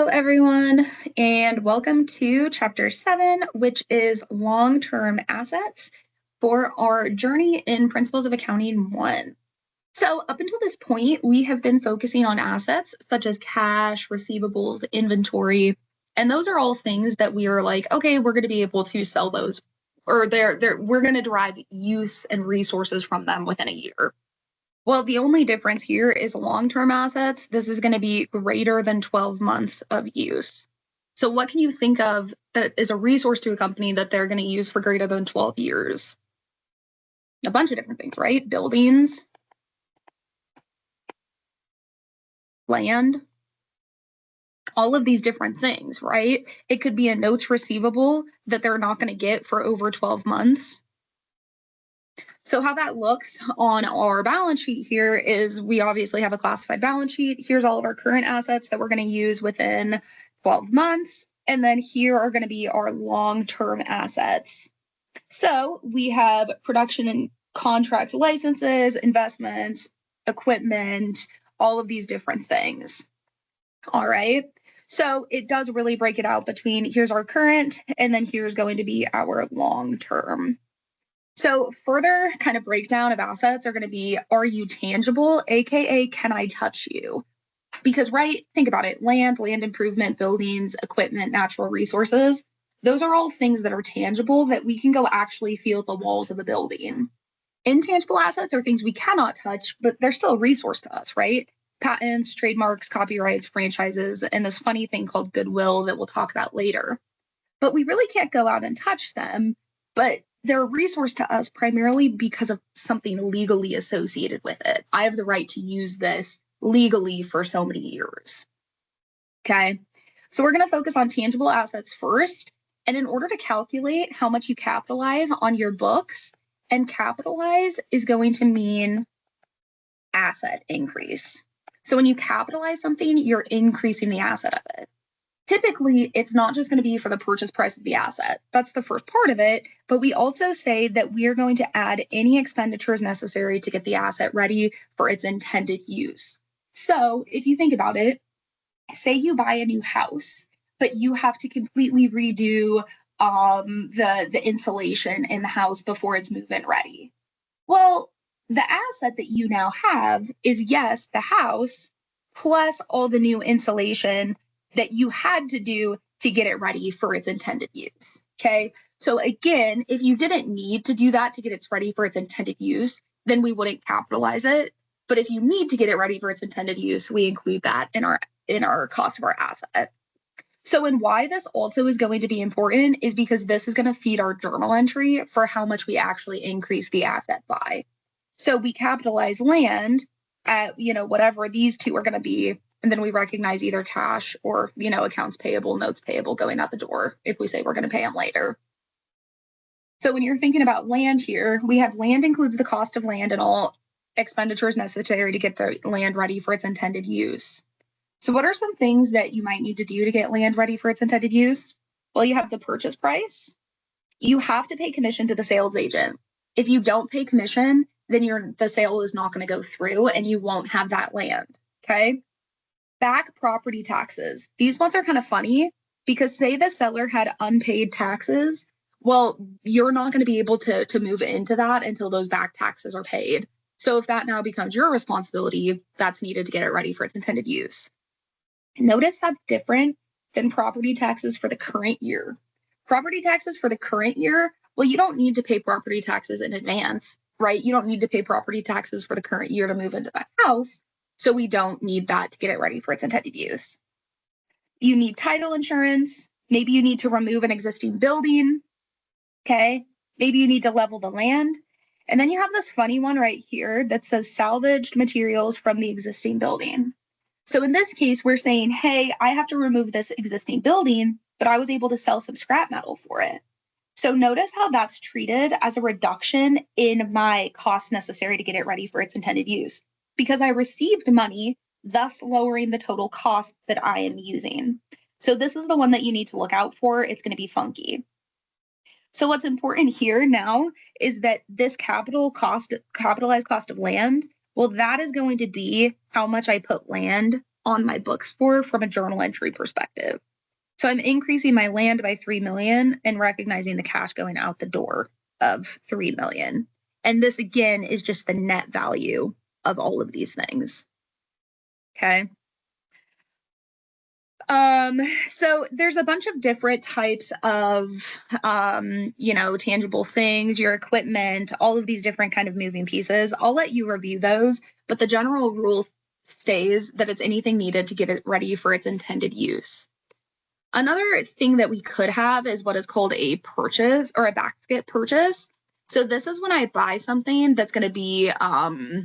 Hello, everyone, and welcome to Chapter 7, which is long-term assets for our journey in Principles of Accounting 1. So up until this point, we have been focusing on assets such as cash, receivables, inventory, and those are all things that we are like, okay, we're going to be able to sell those, or we're going to derive use and resources from them within a year. Well, the only difference here is long-term assets. This is going to be greater than 12 months of use. So what can you think of that is a resource to a company that they're going to use for greater than 12 years? A bunch of different things, right? Buildings, land, all of these different things, right? It could be a notes receivable that they're not going to get for over 12 months. So how that looks on our balance sheet here is we obviously have a classified balance sheet. Here's all of our current assets that we're going to use within 12 months. And then here are going to be our long-term assets. So we have production and contract licenses, investments, equipment, all of these different things. All right. So it does really break it out between here's our current and then here's going to be our long-term. So further kind of breakdown of assets are going to be, are you tangible? AKA, can I touch you? Because, right, think about it, land improvement, buildings, equipment, natural resources, those are all things that are tangible that we can go actually feel the walls of a building. Intangible assets are things we cannot touch, but they're still a resource to us, right? Patents, trademarks, copyrights, franchises, and this funny thing called goodwill that we'll talk about later. But we really can't go out and touch them, but they're a resource to us primarily because of something legally associated with it. I have the right to use this legally for so many years. Okay, so we're going to focus on tangible assets first. And in order to calculate how much you capitalize on your books, and capitalize is going to mean asset increase. So when you capitalize something, you're increasing the asset of it. Typically, it's not just going to be for the purchase price of the asset. That's the first part of it. But we also say that we are going to add any expenditures necessary to get the asset ready for its intended use. So if you think about it, say you buy a new house, but you have to completely redo the insulation in the house before it's move-in ready. Well, the asset that you now have is, yes, the house plus all the new insulation that you had to do to get it ready for its intended use. Okay. So again, if you didn't need to do that to get it ready for its intended use, then we wouldn't capitalize it. But if you need to get it ready for its intended use, we include that in our cost of our asset. So, and why this also is going to be important is because this is going to feed our journal entry for how much we actually increase the asset by. So we capitalize land at, whatever these two are going to be. And then we recognize either cash or, accounts payable, notes payable going out the door if we say we're going to pay them later. So when you're thinking about land here, we have land includes the cost of land and all expenditures necessary to get the land ready for its intended use. So what are some things that you might need to do to get land ready for its intended use? Well, you have the purchase price. You have to pay commission to the sales agent. If you don't pay commission, then the sale is not going to go through and you won't have that land. Okay. Back property taxes. These ones are kind of funny because say the seller had unpaid taxes. Well, you're not going to be able to move into that until those back taxes are paid. So if that now becomes your responsibility, that's needed to get it ready for its intended use. Notice that's different than property taxes for the current year. Property taxes for the current year, well, you don't need to pay property taxes in advance, right? You don't need to pay property taxes for the current year to move into that house. So we don't need that to get it ready for its intended use. You need title insurance. Maybe you need to remove an existing building. Okay. Maybe you need to level the land. And then you have this funny one right here that says salvaged materials from the existing building. So in this case, we're saying, hey, I have to remove this existing building, but I was able to sell some scrap metal for it. So notice how that's treated as a reduction in my cost necessary to get it ready for its intended use, because I received money, thus lowering the total cost that I am using. So this is the one that you need to look out for. It's going to be funky. So what's important here now is that this capitalized cost of land, well, that is going to be how much I put land on my books for from a journal entry perspective. So I'm increasing my land by 3 million and recognizing the cash going out the door of 3 million. And this again is just the net value of all of these things. Okay. So there's a bunch of different types of, tangible things, your equipment, all of these different kind of moving pieces. I'll let you review those, but the general rule stays that it's anything needed to get it ready for its intended use. Another thing that we could have is what is called a purchase or a basket purchase. So this is when I buy something that's going to be, I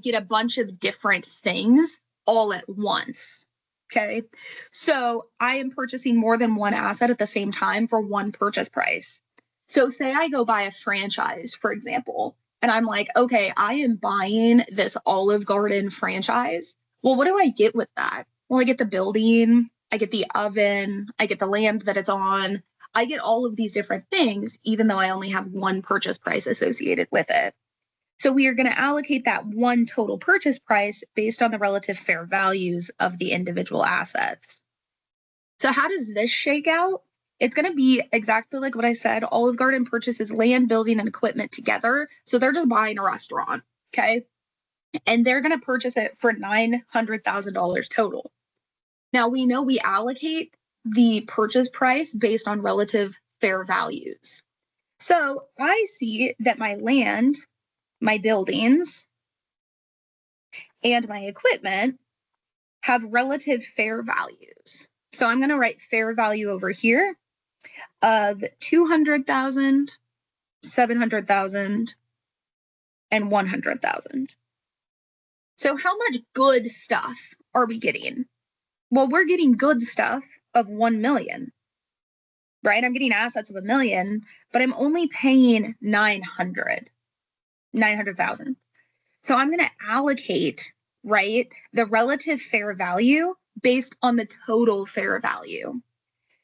get a bunch of different things all at once. Okay. So I am purchasing more than one asset at the same time for one purchase price. So say I go buy a franchise, for example, and I'm like, okay, I am buying this Olive Garden franchise. Well, what do I get with that? Well, I get the building, I get the oven, I get the land that it's on. I get all of these different things, even though I only have one purchase price associated with it. So we are going to allocate that one total purchase price based on the relative fair values of the individual assets. So how does this shake out? It's going to be exactly like what I said. Olive Garden purchases land, building, and equipment together. So they're just buying a restaurant, okay? And they're going to purchase it for $900,000 total. Now we know we allocate the purchase price based on relative fair values. So I see that my land, my buildings, and my equipment have relative fair values. So I'm going to write fair value over here of 200,000, 700,000, and 100,000. So how much good stuff are we getting? Well, we're getting good stuff of 1 million, right? I'm getting assets of 1 million, but I'm only paying 900,000. So I'm going to allocate, right, the relative fair value based on the total fair value.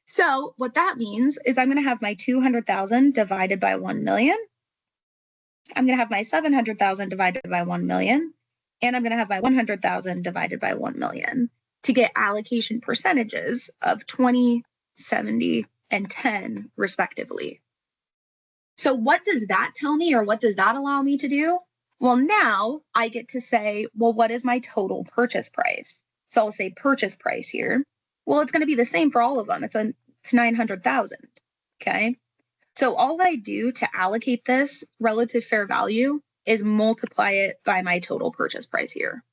So what that means is I'm going to have my 200,000 divided by 1 million. I'm going to have my 700,000 divided by 1 million. And I'm going to have my 100,000 divided by 1 million to get allocation percentages of 20, 70, and 10 respectively. So what does that tell me, or what does that allow me to do? Well, now I get to say, well, what is my total purchase price? So I'll say purchase price here. Well, it's going to be the same for all of them. It's 900,000. Okay. So all I do to allocate this relative fair value is multiply it by my total purchase price here.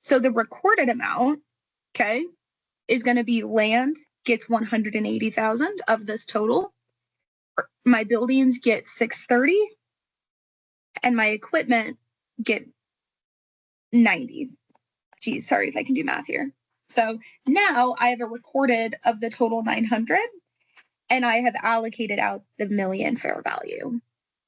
So the recorded amount, okay, is going to be land gets 180,000 of this total. My buildings get 630, and my equipment get 90. Geez, sorry if I can do math here. So now I have a recorded of the total 900, and I have allocated out the million fair value.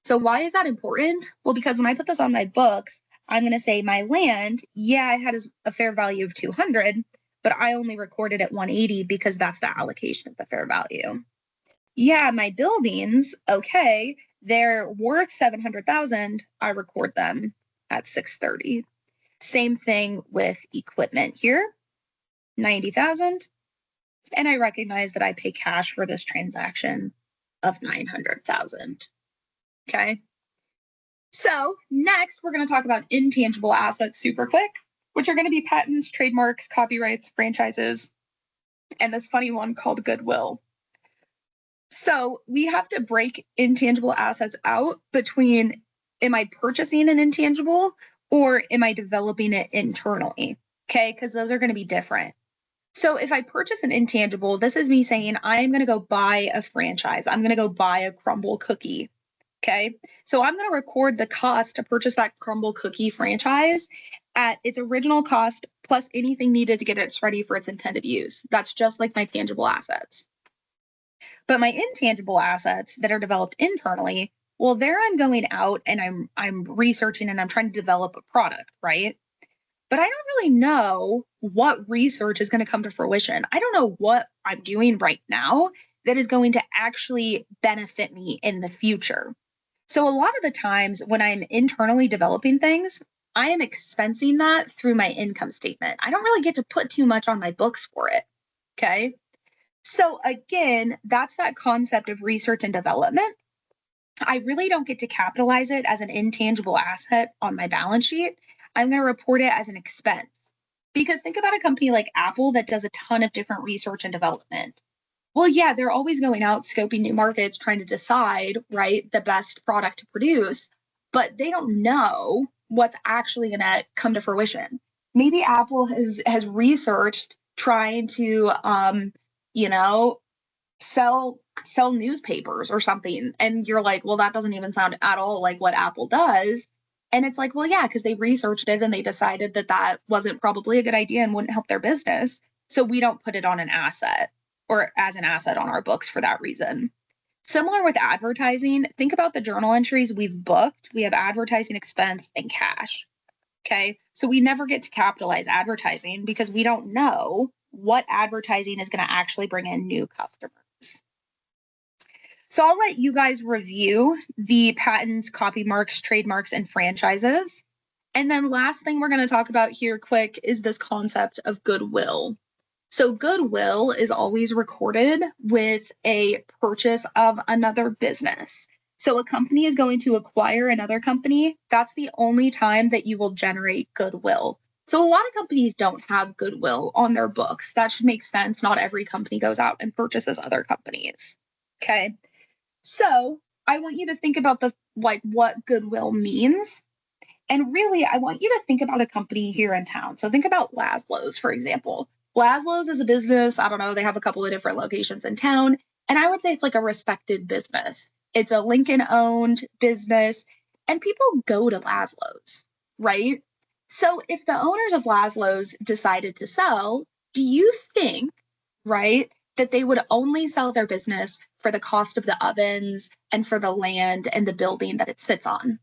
So why is that important? Well, because when I put this on my books, I'm going to say my land, yeah, I had a fair value of 200, but I only recorded at 180 because that's the allocation of the fair value. Yeah, my buildings, okay, they're worth 700,000. I record them at 630. Same thing with equipment here, 90,000. And I recognize that I pay cash for this transaction of 900,000. Okay. So next, we're going to talk about intangible assets super quick, which are going to be patents, trademarks, copyrights, franchises, and this funny one called goodwill. So we have to break intangible assets out between, am I purchasing an intangible or am I developing it internally? Okay, because those are going to be different. So if I purchase an intangible, this is me saying I'm going to go buy a franchise. I'm going to go buy a Crumbl cookie. Okay, so I'm going to record the cost to purchase that Crumbl cookie franchise at its original cost plus anything needed to get it ready for its intended use. That's just like my tangible assets. But my intangible assets that are developed internally, well, there I'm going out and I'm researching and I'm trying to develop a product, right? But I don't really know what research is going to come to fruition. I don't know what I'm doing right now that is going to actually benefit me in the future. So a lot of the times when I'm internally developing things, I am expensing that through my income statement. I don't really get to put too much on my books for it. Okay. So again, that's that concept of research and development. I really don't get to capitalize it as an intangible asset on my balance sheet. I'm going to report it as an expense. Because think about a company like Apple that does a ton of different research and development. Well, yeah, they're always going out, scoping new markets, trying to decide, right, the best product to produce, but they don't know what's actually going to come to fruition. Maybe Apple has researched trying to, you know, sell newspapers or something, and you're like, well, that doesn't even sound at all like what Apple does. And it's like, well, yeah, because they researched it and they decided that that wasn't probably a good idea and wouldn't help their business, so we don't put it on an asset or as an asset on our books for that reason. Similar with advertising, think about the journal entries we've booked. We have advertising expense and cash. Okay, so we never get to capitalize advertising because we don't know what advertising is going to actually bring in new customers. So I'll let you guys review the patents, copy marks, trademarks, and franchises. And then last thing we're going to talk about here quick is this concept of goodwill. So goodwill is always recorded with a purchase of another business. So a company is going to acquire another company. That's the only time that you will generate goodwill. So a lot of companies don't have goodwill on their books. That should make sense. Not every company goes out and purchases other companies. Okay. So I want you to think about what goodwill means. And really, I want you to think about a company here in town. So think about Laszlo's, for example. Laszlo's is a business. I don't know. They have a couple of different locations in town. And I would say it's like a respected business. It's a Lincoln owned business. And people go to Laszlo's, right? So if the owners of Laszlo's decided to sell, do you think, right, that they would only sell their business for the cost of the ovens and for the land and the building that it sits on?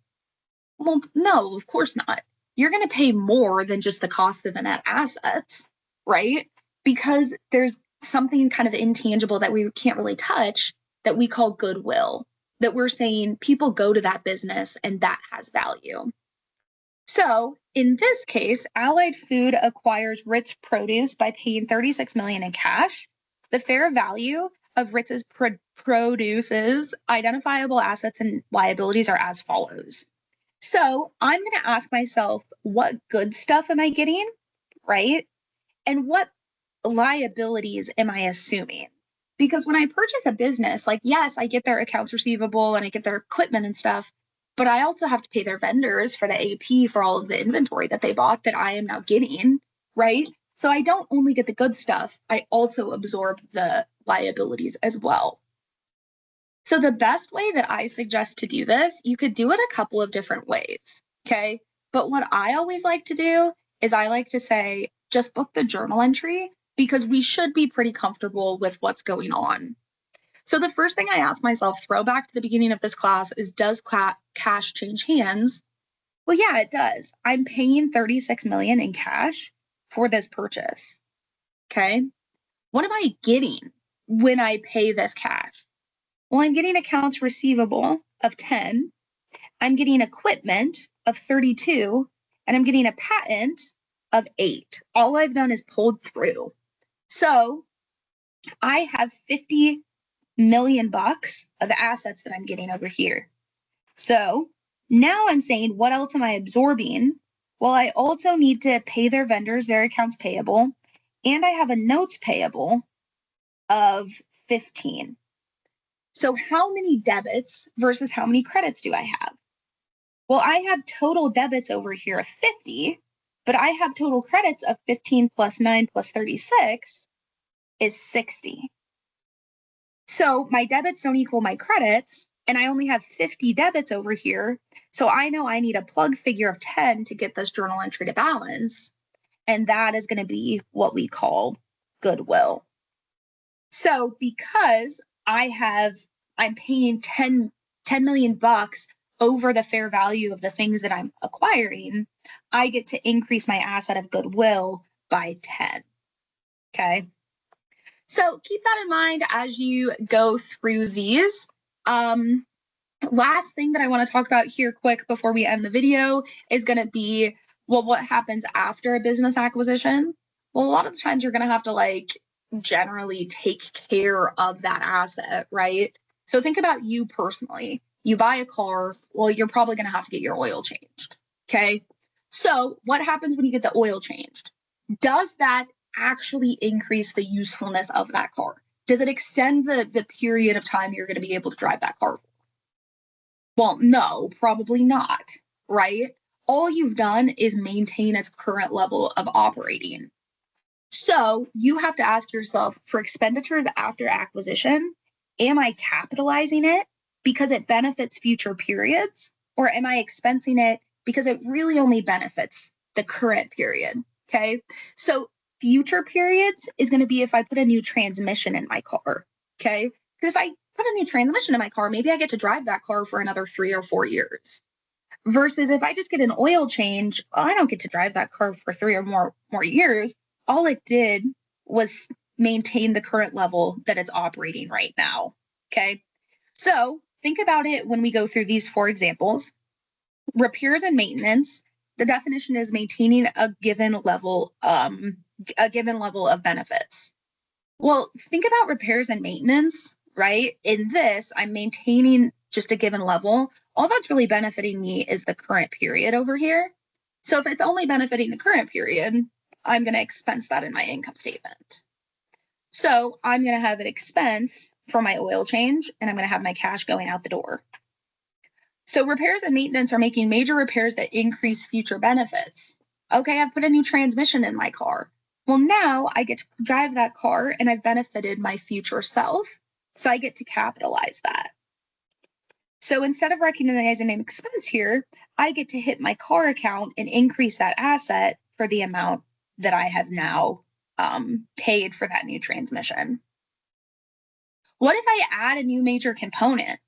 Well, no, of course not. You're going to pay more than just the cost of the net assets, right? Because there's something kind of intangible that we can't really touch that we call goodwill, that we're saying people go to that business and that has value. So in this case, Allied Food acquires Ritz Produce by paying $36 million in cash. The fair value of Ritz's produce's identifiable assets and liabilities are as follows. So I'm going to ask myself, what good stuff am I getting, right? And what liabilities am I assuming? Because when I purchase a business, like, yes, I get their accounts receivable and I get their equipment and stuff, but I also have to pay their vendors for the AP for all of the inventory that they bought that I am now getting, right? So I don't only get the good stuff, I also absorb the liabilities as well. So the best way that I suggest to do this, you could do it a couple of different ways, okay? But what I always like to do is I like to say, just book the journal entry because we should be pretty comfortable with what's going on. So the first thing I ask myself, throwback to the beginning of this class, is does cash change hands? Well, yeah, it does. I'm paying $36 million in cash for this purchase, okay? What am I getting when I pay this cash? Well, I'm getting accounts receivable of 10, I'm getting equipment of 32, and I'm getting a patent of 8. All I've done is pulled through. So I have 50 million bucks of assets that I'm getting over here. So now I'm saying, what else am I absorbing? Well, I also need to pay their vendors their accounts payable, and I have a notes payable of 15. So how many debits versus how many credits do I have? Well, I have total debits over here of 50, but I have total credits of 15 plus 9 plus 36 is 60. So my debits don't equal my credits, and I only have 50 debits over here. So I know I need a plug figure of 10 to get this journal entry to balance. And that is going to be what we call goodwill. So because I'm paying 10 million bucks over the fair value of the things that I'm acquiring, I get to increase my asset of goodwill by 10. Okay. So keep that in mind as you go through these. Last thing that I want to talk about here quick before we end the video is going to be Well, what happens after a business acquisition? Well, a lot of the times you're going to have to like generally take care of that asset, right? So think about you personally. You buy a car, well, you're probably going to have to get your oil changed. Okay. So what happens when you get the oil changed? Does that actually increase the usefulness of that car? Does it extend the period of time you're going to be able to drive that car for? Well, no, probably not, right? All you've done is maintain its current level of operating. So you have to ask yourself for expenditures after acquisition, am I capitalizing it because it benefits future periods, or am I expensing it because it really only benefits the current period? Okay. So future periods is going to be if I put a new transmission in my car. Okay. Because if I put a new transmission in my car, maybe I get to drive that car for another 3 or 4 years. Versus if I just get an oil change, I don't get to drive that car for 3 or more years. All it did was maintain the current level that it's operating right now. Okay. So think about it when we go through these 4 examples. Repairs and maintenance, the definition is maintaining a given level of benefits. Well, think about repairs and maintenance, right? In this, I'm maintaining just a given level. All that's really benefiting me is the current period over here. So if it's only benefiting the current period, I'm going to expense that in my income statement. So I'm going to have an expense for my oil change, and I'm going to have my cash going out the door. So repairs and maintenance are making major repairs that increase future benefits. Okay, I've put a new transmission in my car. Well, now I get to drive that car and I've benefited my future self. So I get to capitalize that. So instead of recognizing an expense here, I get to hit my car account and increase that asset for the amount that I have now paid for that new transmission. What if I add a new major component?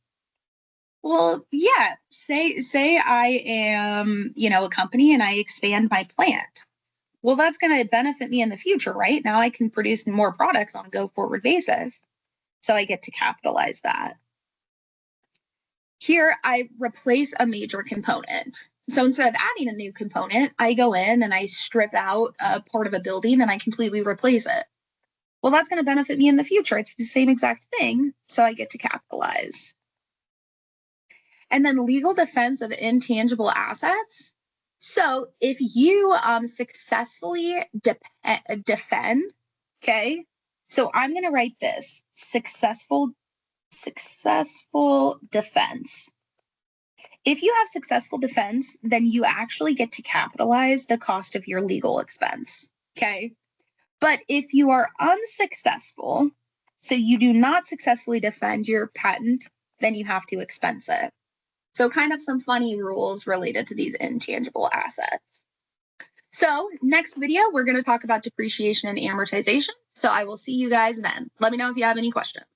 Well, yeah, say I am, a company and I expand my plant. Well, that's going to benefit me in the future, right? Now I can produce more products on a go forward basis. So I get to capitalize that. Here, I replace a major component. So instead of adding a new component, I go in and I strip out a part of a building and I completely replace it. Well, that's going to benefit me in the future. It's the same exact thing. So I get to capitalize. And then legal defense of intangible assets. So if you successfully defend, okay, so I'm going to write this successful defense. If you have successful defense, then you actually get to capitalize the cost of your legal expense, okay? But if you are unsuccessful, so you do not successfully defend your patent, then you have to expense it. So kind of some funny rules related to these intangible assets. So next video, we're going to talk about depreciation and amortization. So I will see you guys then. Let me know if you have any questions.